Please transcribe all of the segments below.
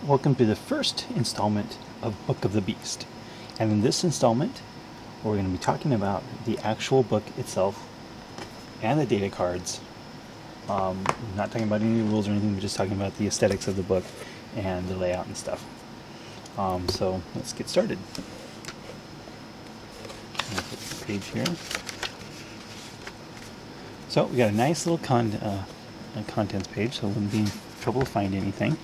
Welcome to the first installment of Book of the Beast. And in this installment, we're going to be talking about the actual book itself and the data cards. Not talking about any rules or anything, we're just talking about the aesthetics of the book and the layout and stuff. So let's get started. I'll put the page here. So we got a nice little contents page, so we wouldn't be in trouble to find anything.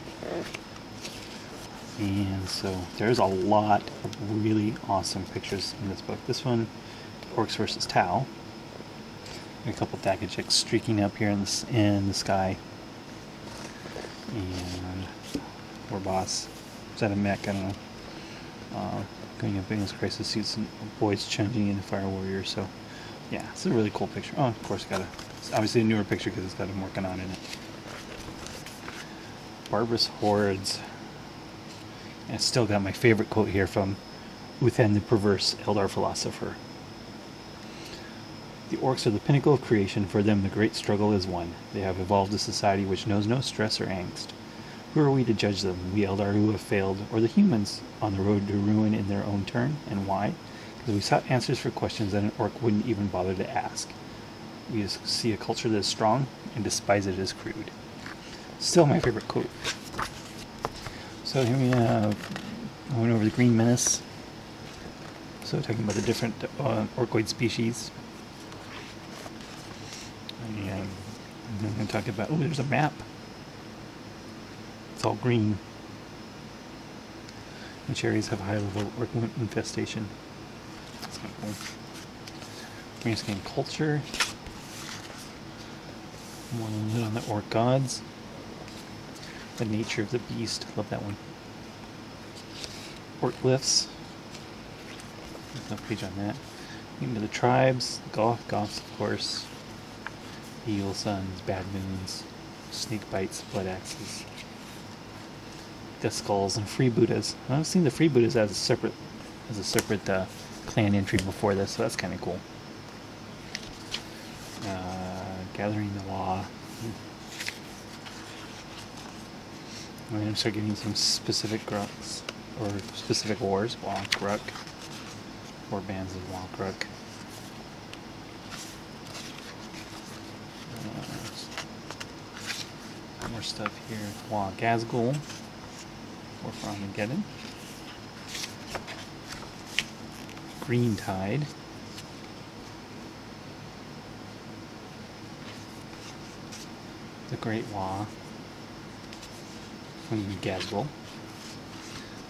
And so there's a lot of really awesome pictures in this book. This one, Orks versus Tau. A couple datacard streaking up here in the sky. And poor boss. Is that a mech? I don't know. Going up against crisis suits and boys changing into fire warriors. So yeah, it's a really cool picture. Oh, of course, it's obviously a newer picture because it's got him working on in it. Barbarous hordes. And it's still got my favorite quote here from Uthen the Perverse Eldar Philosopher. The Orks are the pinnacle of creation. For them the great struggle is won. They have evolved a society which knows no stress or angst. Who are we to judge them, we Eldar who have failed, or the humans on the road to ruin in their own turn? And why? Because we sought answers for questions that an Ork wouldn't even bother to ask. We see a culture that is strong and despise it as crude. Still my favorite quote. So here we have, going over the Green Menace. So talking about the different orkoid species. And I'm going to talk about, oh, there's a map. It's all green. Which areas have high level orc infestation. That's kind of cool. Green skin culture. One on the orc gods. The nature of the beast. Love that one. Orc glyphs. There's no page on that. Into the tribes. Goths, of course. Evil suns, bad moons, snake bites, blood axes, death skulls, and free Buddhas. I've seen the free Buddhas as a separate clan entry before this, so that's kind of cool. Gathering the law. I'm going to start getting some specific grucks, or specific wars. Gruk. War bands of Gruk. More stuff here. Gazgul. War for Armageddon. Green Tide. The Great Wa. Gazgul.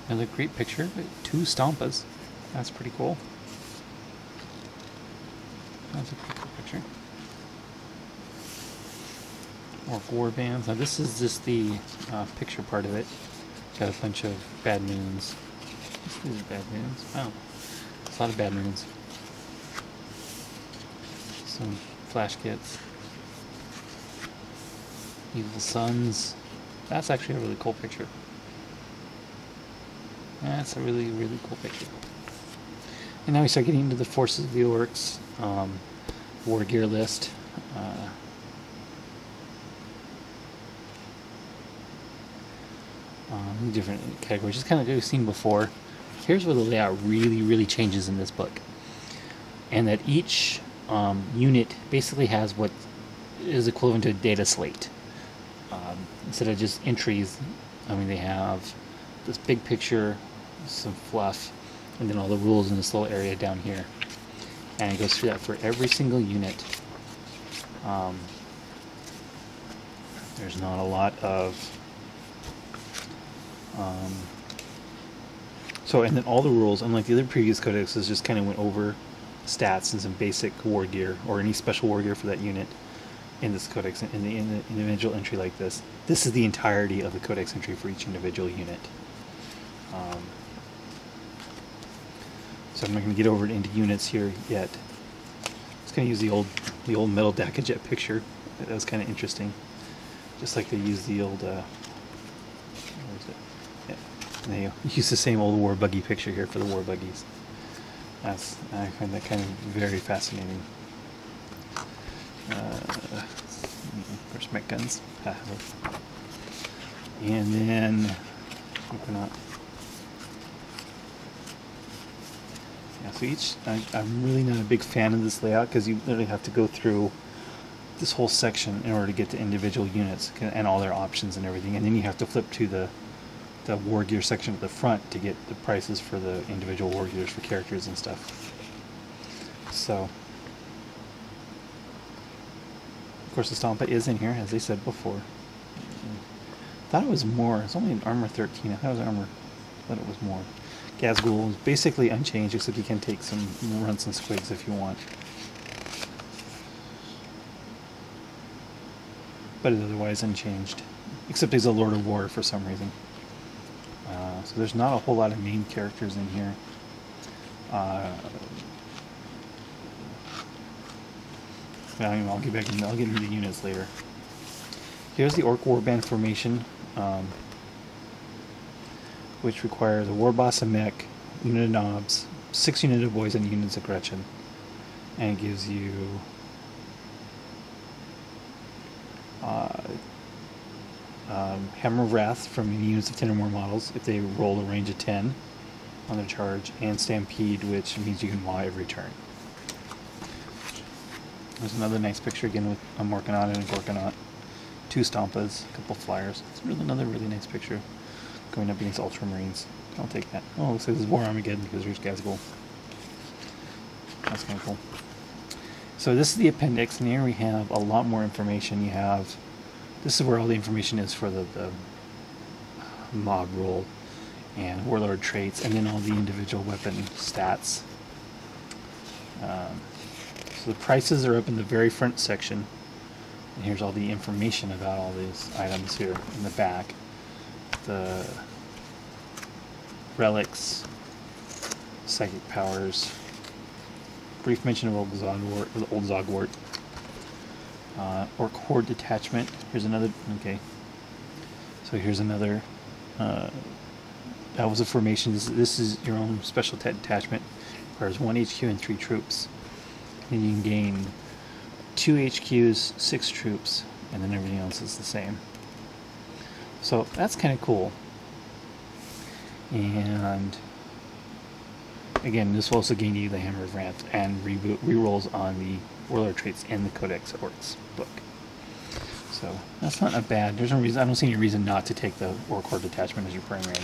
Another great picture. 2 Stompas. That's pretty cool. That's a pretty cool picture. Ork war bands. Now this is just the picture part of it. Got a bunch of bad moons. These are bad moons. Wow. There's a lot of bad moons. Some flash kits. Evil suns. That's actually a really cool picture. That's a really, really cool picture. And now we start getting into the forces of the Orks. War gear list. Different categories, just kind of like we've seen before. Here's where the layout really, really changes in this book. And that each unit basically has what is equivalent to a data slate. Instead of just entries, I mean, they have this big picture, some fluff, and then all the rules in this little area down here. And it goes through that for every single unit. There's not a lot of... and then all the rules, unlike the other previous codexes, just kind of went over stats and some basic war gear, or any special war gear for that unit in this codex, in the individual entry like this. This is the entirety of the codex entry for each individual unit. So I'm not going to get over into units here yet. Just going to use the old metal Dakajet picture. That was kind of interesting. Just like they used the old... where is it? Yeah, they use the same old war buggy picture here for the war buggies. I find that kind of very fascinating. Of course, mech guns. And then Coconut. Yeah, so I'm really not a big fan of this layout because you literally have to go through this whole section in order to get to individual units and all their options and everything, and then you have to flip to the war gear section at the front to get the prices for the individual war gears for characters and stuff. So, of course, the Stompa is in here, as I said before. I thought it was more. It's only in armor 13. I thought it was armor. I thought it was more. Gazgul is basically unchanged, except you can take some runts and squigs if you want. But it's otherwise unchanged, except he's a Lord of War for some reason. So there's not a whole lot of main characters in here. I'll get back in. I'll get into the units later. Here's the Ork Warband formation, which requires a war boss, a mech, unit of knobs, 6 units of boys, and units of Gretchen, and it gives you Hammer of Wrath from units of 10 or more models if they roll a range of 10 on their charge, and Stampede, which means you can Y every turn. There's another nice picture again with a Morkanaut and a Gorkanaut, 2 Stompas, a couple flyers. It's really another really nice picture going up against Ultramarines. I'll take that. Oh, looks like this is War Armageddon because there's Gazgul. That's kind of cool. So this is the appendix, and here we have a lot more information. You have, this is where all the information is for the mob roll and warlord traits, and then all the individual weapon stats. So the prices are up in the very front section, and here's all the information about all these items here in the back. The relics, psychic powers, brief mention of Old Zogwart, Ork Horde detachment. Here's another. Okay, so here's another. That was a formation. This is your own special detachment. Requires 1 HQ and 3 troops. And you can gain 2 HQs, 6 troops, and then everything else is the same. So that's kind of cool. And again, this will also gain you the Hammer of Wrath and rerolls on the warlord traits in the Codex Orks book. So that's not a bad. There's no reason. I don't see any reason not to take the Ork Horde detachment as your primary,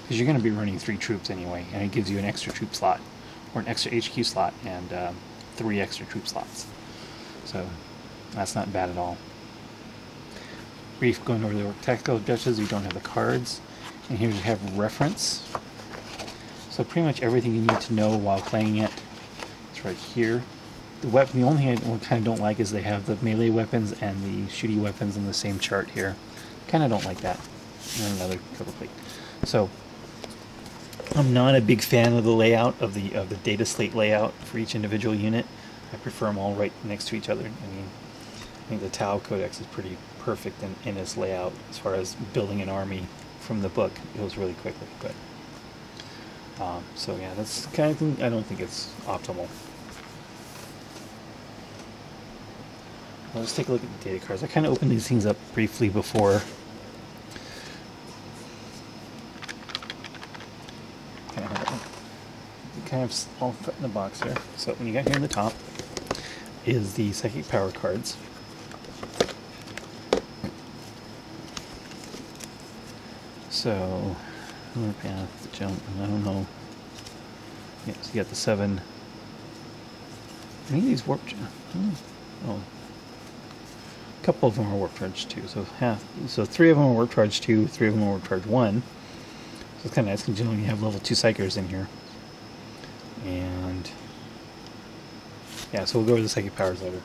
because you're going to be running 3 troops anyway, and it gives you an extra troop slot or an extra HQ slot and 3 extra troop slots. So that's not bad at all. Brief going over the Ork tactical objectives. We don't have the cards, and here we have reference. So pretty much everything you need to know while playing it is right here. The only thing I kind of don't like is they have the melee weapons and the shooty weapons in the same chart here. Kind of don't like that. And another cover plate. So I'm not a big fan of the layout of the data slate layout for each individual unit. I prefer them all right next to each other. I think the Tau Codex is pretty perfect in its layout as far as building an army from the book. It goes really quickly, but so yeah, that's the kind of thing. I don't think it's optimal. Let's take a look at the data cards. I kind of opened these things up briefly before. Kind of all fit in the box here. So when you got here in the top is the psychic power cards. So, path, the jump, I don't know. Yeah, so you got the 7. I think these warp. Oh, a couple of them are warp charge 2. So half. So 3 of them are warp charge 2. 3 of them are warp charge 1. So it's kind of nice because you only have level 2 psychers in here. And yeah, so we'll go over the psychic powers later.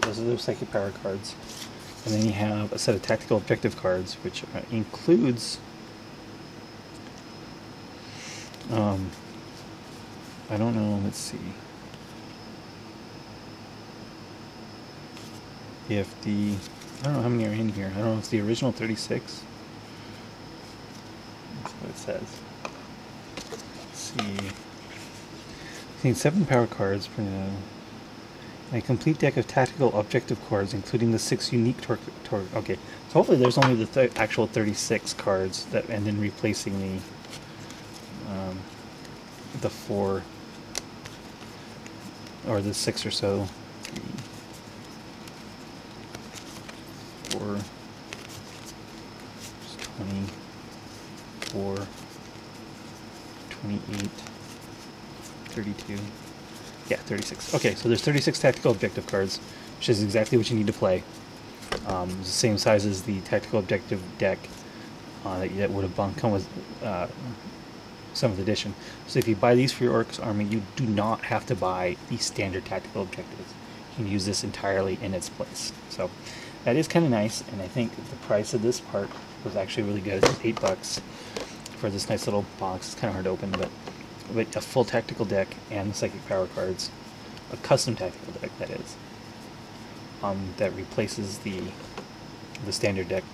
Those are the psychic power cards. And then you have a set of tactical objective cards, which includes I don't know, let's see. If I don't know how many are in here. I don't know if it's the original 36. That's what it says. Let's see. I think 7 power cards. A complete deck of tactical objective cards, including the 6 unique okay, so hopefully there's only the actual 36 cards that, and then replacing the 4 or the 6 or so. 3, 4, 24, 28, 32. Yeah, 36. Okay, so there's 36 tactical objective cards, which is exactly what you need to play. It's the same size as the tactical objective deck that would have come with 7th edition. So if you buy these for your Orks army, you do not have to buy the standard tactical objectives. You can use this entirely in its place. So that is kind of nice, and I think the price of this part was actually really good. It's $8 for this nice little box. It's kind of hard to open, but a full tactical deck and the psychic power cards, a custom tactical deck that is, that replaces the standard deck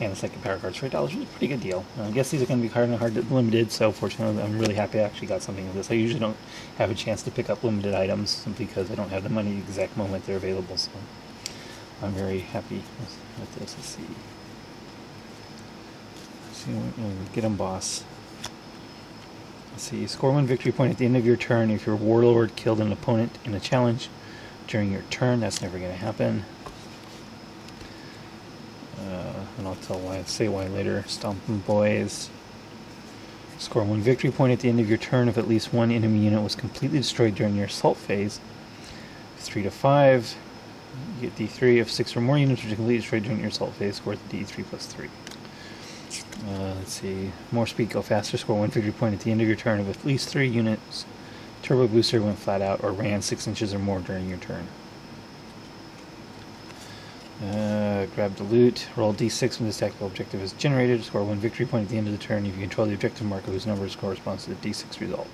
and the psychic power cards for $8, which is a pretty good deal. I guess these are going to be hard limited, so fortunately I'm really happy I actually got something of this. I usually don't have a chance to pick up limited items simply because I don't have the money the exact moment they're available, so I'm very happy with this. Let's see, get them, boss. Let's see, score 1 victory point at the end of your turn if your warlord killed an opponent in a challenge during your turn. That's never going to happen. And I'll say why later. Stomping Boys. Score 1 victory point at the end of your turn if at least one enemy unit was completely destroyed during your assault phase. 3 to 5. You get D3 if 6 or more units were completely destroyed during your assault phase. Score D3 plus 3. Let's see. More speed, go faster. Score 1 victory point at the end of your turn if at least 3 units turbo booster went flat out or ran 6 inches or more during your turn. Grab the loot. Roll D6 when this tactical objective is generated. Score 1 victory point at the end of the turn if you control the objective marker whose numbers corresponds to the D6 result.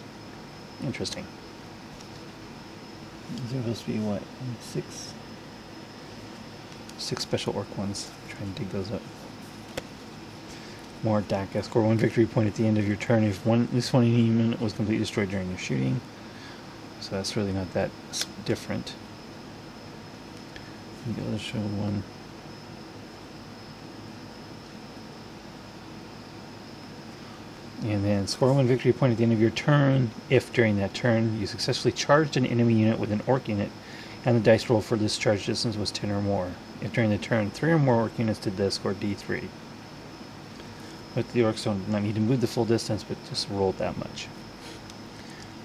Interesting. Is there supposed to be what? 6 special orc ones. Try and dig those up. More DACA. Score 1 victory point at the end of your turn if at least one enemy unit was completely destroyed during your shooting. So that's really not that different. Maybe let's show one. And then score 1 victory point at the end of your turn if during that turn you successfully charged an enemy unit with an orc unit and the dice roll for this charge distance was 10 or more. If during the turn 3 or more orc units did this, score D3. But the orcs don't not need to move the full distance, but just roll that much.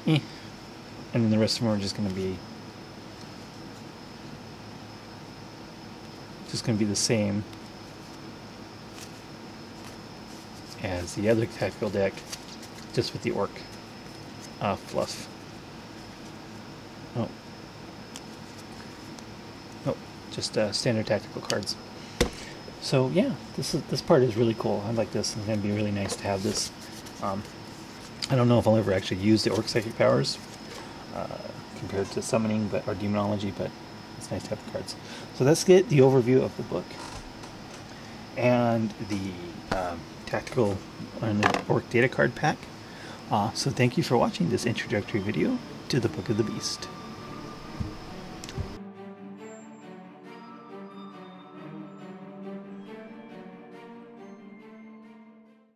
And then the rest of them are just going to be the same as the other tactical deck, just with the orc fluff. Just standard tactical cards. So yeah, this part is really cool. I like this. It's going to be really nice to have this. I don't know if I'll ever actually use the orc psychic powers compared to summoning or demonology, but it's nice to have the cards. So let's get the overview of the book and the tactical and orc data card pack. So thank you for watching this introductory video to the Book of the Beast.